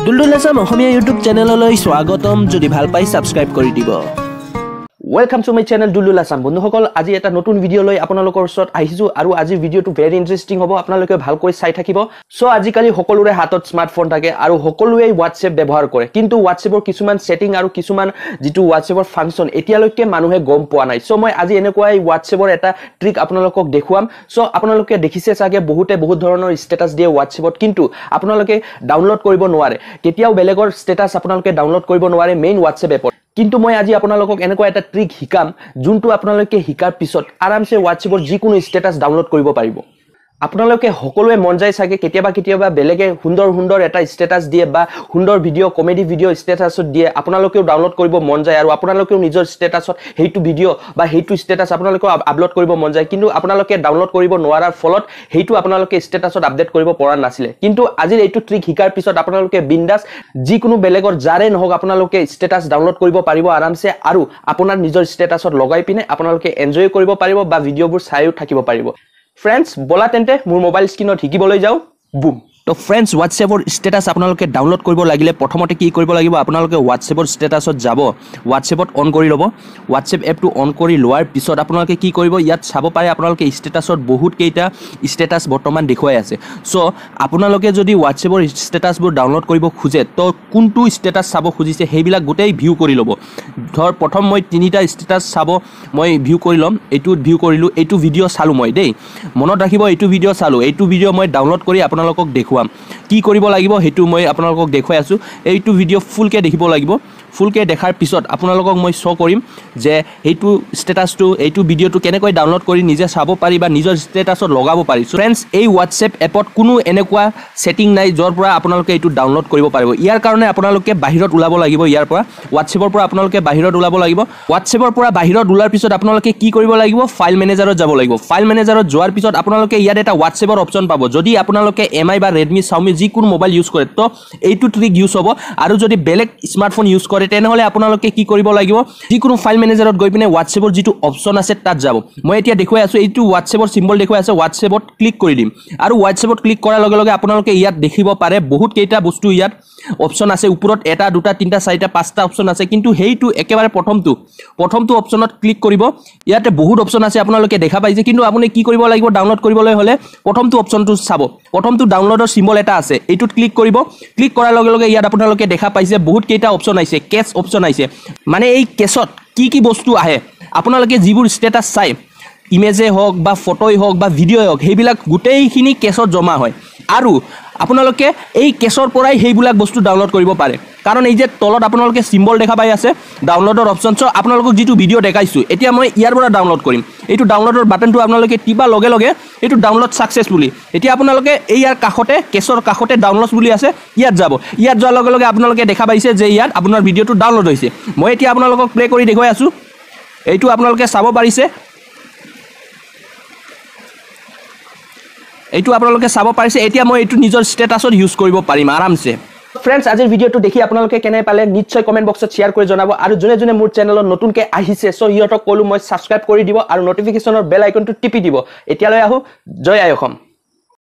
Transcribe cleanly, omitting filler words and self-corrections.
দুলদুল আছাম অসমীয়া YouTube চেনেললৈ স্বাগতম যদি ভাল পাই সাবস্ক্ৰাইব কৰি দিব Welcome to my channel Duldul Assam বন্ধুসকল আজি এটা নতুন ভিডিও লৈ আপোনালোকৰ ওচৰত আহিছো আৰু আজি ভিডিওটো ভেৰি ইন্টাৰেষ্টিং হ'ব আপোনালোকে ভালকৈ চাই থাকিব সো আজি কালি সকলোৰে হাতত স্মাৰ্টফোন থাকে আৰু সকলোৱে WhatsApp ব্যৱহাৰ কৰে কিন্তু WhatsAppৰ কিছুমান সেটিং আৰু কিছুমান যেটো WhatsAppৰ ফাংচন এতিয়ালৈকে মানুহে গম পোৱা নাই সো মই আজি এনেকৈ WhatsAppৰ এটা ট্ৰিক আপোনালোকক দেখুৱাম সো আপোনালোকে দেখিছে চাগে বহুত ধৰণৰ ষ্টেটাস দিয়ে WhatsAppত কিন্তু আপোনালোকে ডাউনলোড কৰিব নোৱাৰে কেতিয়াও বেলেগৰ ষ্টেটাস আপোনালোকে ডাউনলোড কৰিব নোৱাৰে মেইন WhatsApp এপত কিন্তু মই আজি আপোনালোকক এনেকুৱা এটা ট্ৰিক শিকাম যোনটো আপোনালোকে শিকাৰ পিছত আৰামছে WhatsAppৰ যিকোনো ষ্টেটাস ডাউনলোড কৰিব পাৰিব আপোনালোকে সকলোৱে মন যায় চাগে কেতিয়াবা বেলেগে সুন্দৰ এটা ষ্টেটাস দিয়ে বা সুন্দৰ ভিডিও কমেডি ভিডিও ষ্টেটাসত দিয়ে আপোনালোকেও ডাউনলোড কৰিব মন যায় আৰু আপোনালোকেও নিজৰ ষ্টেটাসত হেইটো ভিডিও বা হেইটো ষ্টেটাস আপোনালোকে আপলোড কৰিব মন যায় কিন্তু আপোনালোকে ডাউনলোড কৰিব নোৱাৰাৰ ফলত হেইটো আপোনালোকে ষ্টেটাসত আপডেট কৰিব পৰা নাছিলে কিন্তু আজিৰ এইটো ট্ৰিক শিকাৰ পিছত আপোনালোকে বিন্দাস যিকোনো বেলেগৰ জাৰে নহক আপোনালোকে ষ্টেটাস ডাউনলোড কৰিব পাৰিব আৰামছে আৰু আপোনাৰ নিজৰ ষ্টেটাসত লগাই পিনে আপোনালোকে এনজয় কৰিব পাৰিব বা ভিডিওবোৰ চাইও থাকিব পাৰিব Friends, bola tente মোৰ মোবাইল স্ক্ৰিনত হিকিবলৈ যাও বুম তো फ्रेंड्स WhatsAppৰ ষ্টেটাস আপোনালোকে ডাউনলোড কৰিব লাগিলে প্ৰথমতে কি কৰিব লাগিব আপোনালোকে WhatsAppৰ ষ্টেটাসত যাব WhatsAppত অন কৰি লব WhatsApp এপটো অন কৰি লোৱাৰ পিছত আপোনালোকে কি কৰিব ইয়াত চাব পাৰে আপোনালোকে ষ্টেটাসত বহুত কেইটা ষ্টেটাস বৰ্তমান দেখুৱাই আছে সো আপোনালোকে যদি WhatsAppৰ ষ্টেটাসবোৰ ডাউনলোড কৰিব খুজে তো কোনটো ষ্টেটাস চাব খুজিছে হেইবিলাক গোটেই ভিউ কৰি লব ধৰ প্ৰথম মই তিনিটা ষ্টেটাস চাব মই ভিউ কৰি লম এইটো ভিউ কৰিলো এইটো ভিডিও চালু মই দেই মনত ৰাখিব এইটো ভিডিও চালু এইটো ভিডিও মই ডাউনলোড কৰি আপোনালোকক দেখুৱাম কি কৰিব লাগিব হেতু মই আপোনালোকক দেখুৱাই আছো এইটো ভিডিও ফুলকে দেখিব লাগিব ফুলকে দেখাৰ পিছত আপোনালোকক মই শো কৰিম যে এইটো ষ্টেটাসটো এইটো ভিডিওটো কেনেকৈ ডাউনলোড কৰি নিজে চাব পাৰি বা নিজৰ ষ্টেটাসত লগাব পাৰি फ्रेंड्स এই WhatsApp এপত কোনো এনেকুৱা সেটিং নাই যৰ পৰা আপোনালোকে এইটো ডাউনলোড কৰিব পাৰিব ইয়াৰ কাৰণে আপোনালোকে বাহিৰত উলাব লাগিব ইয়াৰ পৰা WhatsAppৰ পৰা আপোনালোকে বাহিৰত উলাব লাগিব WhatsAppৰ পৰা বাহিৰত উলাৰ পিছত আপোনালোকে কি কৰিব লাগিব ফাইল মেনেজাৰত যাব লাগিব ফাইল মেনেজাৰত যোৱাৰ পিছত আপোনালোকে ইয়াত এটা WhatsAppৰ অপচন পাব যদি আপোনালোকে MI বা Redmi Xiaomi যিকোনো মোবাইল ইউজ কৰে তো এইটো ট্ৰিক ইউজ হ'ব আৰু যদি বেলেগ স্মাৰ্টফোন ইউজ কৰে তেনেহলে আপোনালোকে কি কৰিব লাগিব যিকোনো ফাইল মেনেজাৰত গৈ পিনে WhatsAppৰ যেটো অপচন আছে তাত যাব মই এতিয়া দেখুৱাই আছো এইটো WhatsAppৰ সিম্বল দেখুৱাই আছে WhatsAppত ক্লিক কৰি দিম আৰু WhatsAppত ক্লিক কৰাৰ লগে লগে আপোনালোকে ইয়াত দেখিব পাৰে বহুত কেইটা বস্তু ইয়াত অপচন আছে ওপৰত এটা দুটা তিনটা চাৰিটা পাঁচটা অপচন আছে কিন্তু হেইটো একেবাৰে প্ৰথমটো অপচনত ক্লিক কৰিব ইয়াতে বহুত অপচন আছে আপোনালোকে দেখা পাইছে কিন্তু আপুনি কি কৰিব লাগিব ডাউনলোড কৰিবলৈ হলে প্ৰথমটো অপচনটো চাব প্ৰথমটো ডাউনলোডৰ সিম্বল এটা আছে এইটোত ক্লিক কৰিব ক্লিক কৰাৰ লগে লগে ইয়াত আপোনালোকে দেখা পাইছে বহুত কেইটা অপচন আছে কেচ অপচন আছে মানে এই কেছত কি বস্তু আহে আপোনালোকে যিবোৰ ষ্টেটাস চাই ইমেজে হোক বা ফটোই হোক বা ভিডিও হোক হেইবিলাক গোটেইখিনি কেছত জমা হয় আৰু আপোনালোকে এই কেছৰ পৰাই হেইবিলাক বস্তু ডাউনলোড কৰিব পাৰে কাৰণ এই যে তলত আপোনালোকে সিম্বল দেখা পাই আছে ডাউনলোডৰ অপচন সো আপোনালোকক যেটো ভিডিও দেখাইছো এতিয়া মই ইয়াৰ পৰা ডাউনলোড কৰিম এইটো ডাউনলোডৰ বাটনটো আপোনালোকে টিপা লগে লগে এইটো ডাউনলোড সাকসেসফুলি এতিয়া আপোনালোকে এই ইয়াৰ কাখতে কেছৰ কাখতে ডাউনলোড বুলি আছে ইয়াত যাব ইয়াত যোৱাৰ লগে লগে আপোনালোকে দেখা পাইছে যে ইয়াত আপোনাৰ ভিডিওটো ডাউনলোড হৈছে মই এতিয়া আপোনালোকক প্লে কৰি দেখুৱাই আছো এইটো আপোনালোকে চাব পাৰিছে এইটো আপোনালোকে চাব পাৰিছে এতিয়া মই এইটো নিজৰ ষ্টেটাসত ইউজ কৰিব পাৰিম আৰামছে फ्रेंड्स আজিৰ ভিডিওটো দেখি আপোনালোকে কেনে পালে নিশ্চয় কমেন্ট বক্সত শেয়াৰ কৰি জনাব আৰু জনে মোৰ চেনেলত নতুনকৈ আহিছে সো ইহঁতক কলো মই সাবস্ক্ৰাইব কৰি দিব আৰু নটিফিকেশনৰ বেল আইকনটো টিপি দিব এতিয়ালৈ আহো জয় আই অসম